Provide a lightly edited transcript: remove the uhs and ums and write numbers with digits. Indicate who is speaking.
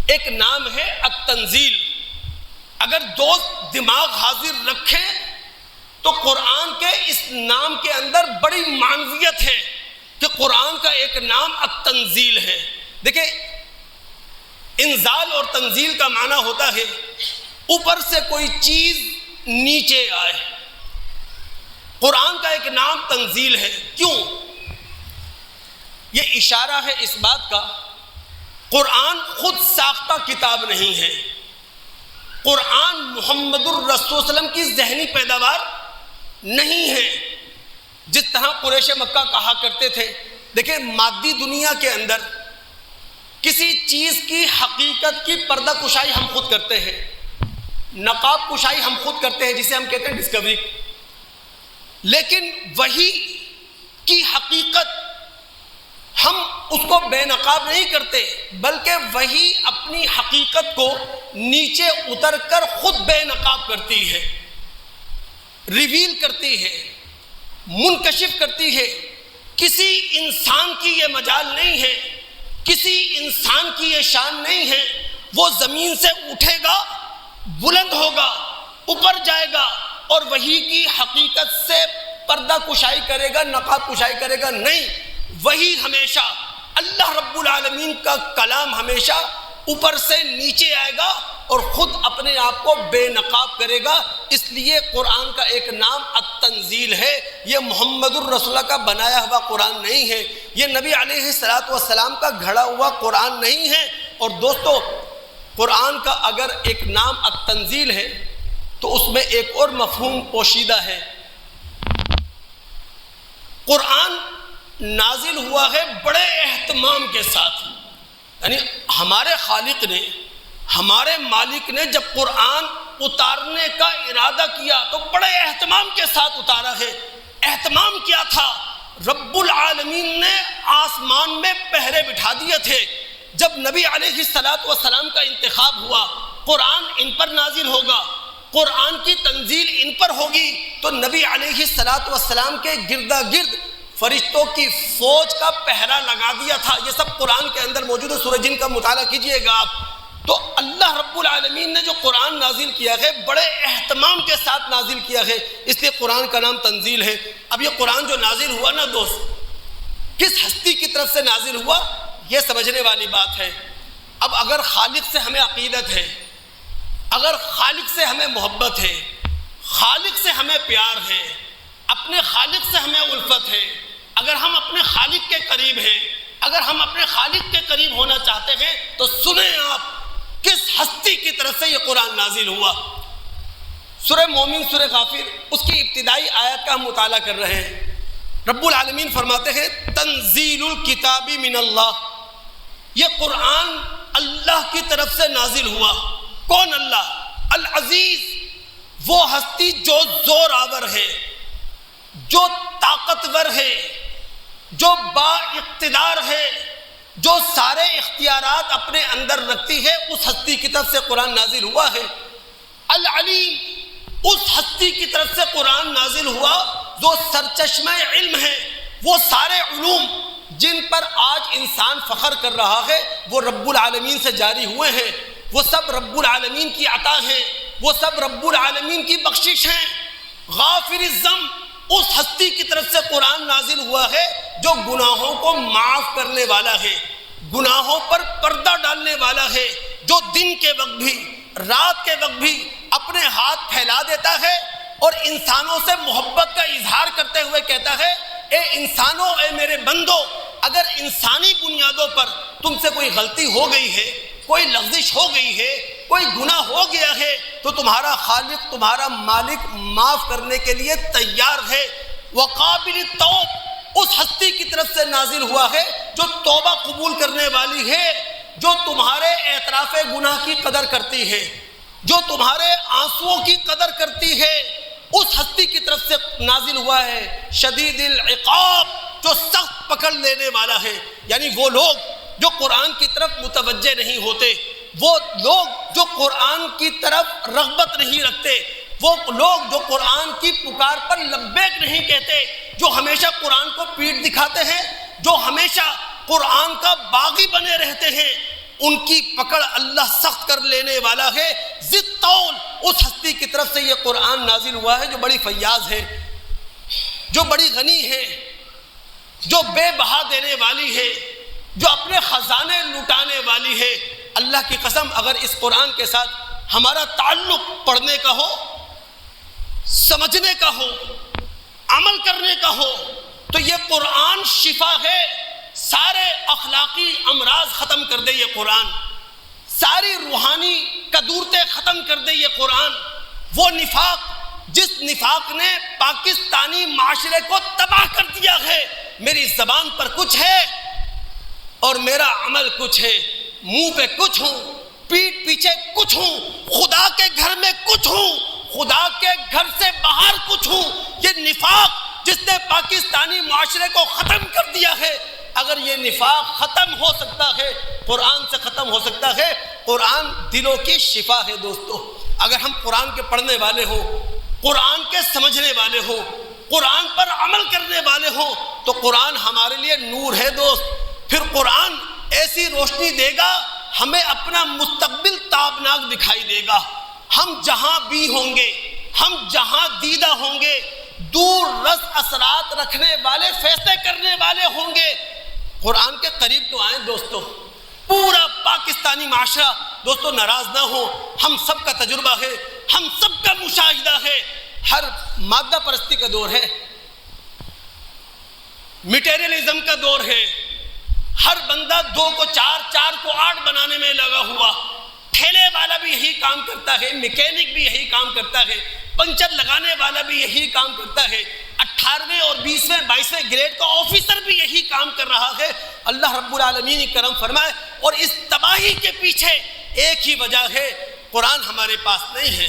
Speaker 1: ایک نام ہے التنزیل. اگر دوست دماغ حاضر رکھیں تو قرآن کے اس نام کے اندر بڑی معنویت ہے کہ قرآن کا ایک نام التنزیل ہے. دیکھیں انزال اور تنزیل کا معنی ہوتا ہے اوپر سے کوئی چیز نیچے آئے. قرآن کا ایک نام تنزیل ہے. کیوں؟ یہ اشارہ ہے اس بات کا قرآن خود ساختہ کتاب نہیں ہے. قرآن محمد الرسول صلی اللہ علیہ وسلم کی ذہنی پیداوار نہیں ہے. جس طرح قریش مکہ کہا کرتے تھے. دیکھیں مادی دنیا کے اندر کسی چیز کی حقیقت کی پردہ کشائی ہم خود کرتے ہیں, نقاب کشائی ہم خود کرتے ہیں جسے ہم کہتے ہیں ڈسکوری. لیکن وحی کی حقیقت ہم اس کو بے نقاب نہیں کرتے, بلکہ وحی اپنی حقیقت کو نیچے اتر کر خود بے نقاب کرتی ہے, ریویل کرتی ہے, منکشف کرتی ہے. کسی انسان کی یہ مجال نہیں ہے, کسی انسان کی یہ شان نہیں ہے. وہ زمین سے اٹھے گا, بلند ہوگا, اوپر جائے گا اور وحی کی حقیقت سے پردہ کشائی کرے گا, نقاب کشائی کرے گا. نہیں, وہی ہمیشہ اللہ رب العالمین کا کلام ہمیشہ اوپر سے نیچے آئے گا اور خود اپنے آپ کو بے نقاب کرے گا. اس لیے قرآن کا ایک نام التنزیل ہے. یہ محمد الرسول کا بنایا ہوا قرآن نہیں ہے, یہ نبی علیہ السلام کا گھڑا ہوا قرآن نہیں ہے. اور دوستو قرآن کا اگر ایک نام التنزیل ہے تو اس میں ایک اور مفہوم پوشیدہ ہے. قرآن نازل ہوا ہے بڑے اہتمام کے ساتھ. یعنی ہمارے خالق نے, ہمارے مالک نے جب قرآن اتارنے کا ارادہ کیا تو بڑے اہتمام کے ساتھ اتارا ہے. اہتمام کیا تھا؟ رب العالمین نے آسمان میں پہرے بٹھا دیے تھے. جب نبی علیہ السلام کا انتخاب ہوا, قرآن ان پر نازل ہوگا, قرآن کی تنزیل ان پر ہوگی, تو نبی علیہ السلام کے گردا گرد فرشتوں کی فوج کا پہرا لگا دیا تھا. یہ سب قرآن کے اندر موجود ہے. سورہ جن کا مطالعہ کیجئے گا آپ. تو اللہ رب العالمین نے جو قرآن نازل کیا ہے بڑے اہتمام کے ساتھ نازل کیا ہے, اس لیے قرآن کا نام تنزیل ہے. اب یہ قرآن جو نازل ہوا نا دوست, کس ہستی کی طرف سے نازل ہوا یہ سمجھنے والی بات ہے. اب اگر خالق سے ہمیں عقیدت ہے, اگر خالق سے ہمیں محبت ہے, خالق سے ہمیں پیار ہے, اپنے خالق سے ہمیں الفت ہے, اگر ہم اپنے خالق کے قریب ہیں, اگر ہم اپنے خالق کے قریب ہونا چاہتے ہیں تو سنیں آپ کس ہستی کی طرف سے یہ قرآن نازل ہوا. سورہ مومن, سورہ غافر, اس کی ابتدائی آیت کا ہم مطالعہ کر رہے ہیں. رب العالمین فرماتے ہیں تنزیل الکتاب من اللہ. یہ قرآن اللہ کی طرف سے نازل ہوا. کون اللہ؟ العزیز, وہ ہستی جو زور آور ہے, جو طاقتور ہے, جو با اقتدار ہے, جو سارے اختیارات اپنے اندر رکھتی ہے, اس ہستی کی طرف سے قرآن نازل ہوا ہے. العلیم, اس ہستی کی طرف سے قرآن نازل ہوا جو سرچشمہ علم ہے. وہ سارے علوم جن پر آج انسان فخر کر رہا ہے وہ رب العالمین سے جاری ہوئے ہیں. وہ سب رب العالمین کی عطا ہیں, وہ سب رب العالمین کی بخشش ہیں. غافر الذنب, اس ہستی کی طرف سے قرآن نازل ہوا ہے جو گناہوں کو معاف کرنے والا ہے, گناہوں پر پردہ ڈالنے والا ہے, جو دن کے وقت بھی رات کے وقت بھی اپنے ہاتھ پھیلا دیتا ہے اور انسانوں سے محبت کا اظہار کرتے ہوئے کہتا ہے اے انسانوں, اے میرے بندو, اگر انسانی بنیادوں پر تم سے کوئی غلطی ہو گئی ہے, کوئی لغزش ہو گئی ہے, کوئی گناہ ہو گیا ہے تو تمہارا خالق, تمہارا مالک معاف کرنے کے لیے تیار ہے. وقابل التوب, اس ہستی کی طرف سے نازل ہوا ہے جو توبہ قبول کرنے والی ہے, جو تمہارے اعتراف گناہ کی قدر کرتی ہے, جو تمہارے آنسوؤں کی قدر کرتی ہے. اس ہستی کی طرف سے نازل ہوا ہے شدید العقاب, جو سخت پکڑ لینے والا ہے. یعنی وہ لوگ جو قرآن کی طرف متوجہ نہیں ہوتے, وہ لوگ جو قرآن کی طرف رغبت نہیں رکھتے, وہ لوگ جو قرآن کی پکار پر لبیک نہیں کہتے, جو ہمیشہ قرآن کو پیٹھ دکھاتے ہیں, جو ہمیشہ قرآن کا باغی بنے رہتے ہیں, ان کی پکڑ اللہ سخت کر لینے والا ہے۔ ذی الطول، اس ہستی کی طرف سے یہ قرآن نازل ہوا ہے جو بڑی فیاض ہے، جو بڑی غنی ہے، جو بے بہا دینے والی ہے، جو اپنے خزانے لٹانے والی ہے۔ اللہ کی قسم، اگر اس قرآن کے ساتھ ہمارا تعلق پڑھنے کا ہو، سمجھنے کا ہو، عمل کرنے کا ہو، تو یہ قرآن شفا ہے۔ سارے اخلاقی امراض ختم کر دے یہ قرآن، ساری روحانی کدورتیں ختم کر دے یہ قرآن۔ وہ نفاق جس نفاق نے پاکستانی معاشرے کو تباہ کر دیا ہے، میری زبان پر کچھ ہے اور میرا عمل کچھ ہے، منہ پہ کچھ ہوں، پیٹھ پیچھے کچھ ہوں، خدا کے گھر میں کچھ ہوں، خدا کے گھر سے باہر کچھ ہوں۔ یہ نفاق جس نے پاکستانی معاشرے کو ختم کر دیا ہے، اگر یہ نفاق ختم ہو سکتا ہے، قرآن سے ختم ہو سکتا ہے۔ قرآن دلوں کی شفا ہے دوستو۔ اگر ہم قرآن کے پڑھنے والے ہوں، قرآن کے سمجھنے والے ہوں، قرآن پر عمل کرنے والے ہوں، تو قرآن ہمارے لیے نور ہے دوست۔ پھر قرآن ایسی روشنی دے گا، ہمیں اپنا مستقبل تابناک دکھائی دے گا۔ ہم جہاں بھی ہوں گے، ہم جہاں دیدہ ہوں گے، دور رس اثرات رکھنے والے فیصلے کرنے والے ہوں گے۔ قرآن کے قریب تو آئیں دوستو۔ پورا پاکستانی معاشرہ دوستو ناراض نہ ہو، ہم سب کا تجربہ ہے، ہم سب کا مشاہدہ ہے۔ ہر مادہ پرستی کا دور ہے، میٹیریلزم کا دور ہے، ہر بندہ 2 کو 4، 4 کو 8 بنانے میں لگا ہوا۔ ٹھیلے والا بھی یہی کام کرتا ہے، میکینک بھی یہی کام کرتا ہے، پنچر لگانے والا بھی یہی کام کرتا ہے، 18ویں اور 20ویں 22ویں گریڈ کا آفیسر بھی یہی کام کر رہا ہے۔ اللہ رب العالمین نے کرم فرمائے۔ اور اس تباہی کے پیچھے ایک ہی وجہ ہے، قرآن ہمارے پاس نہیں ہے۔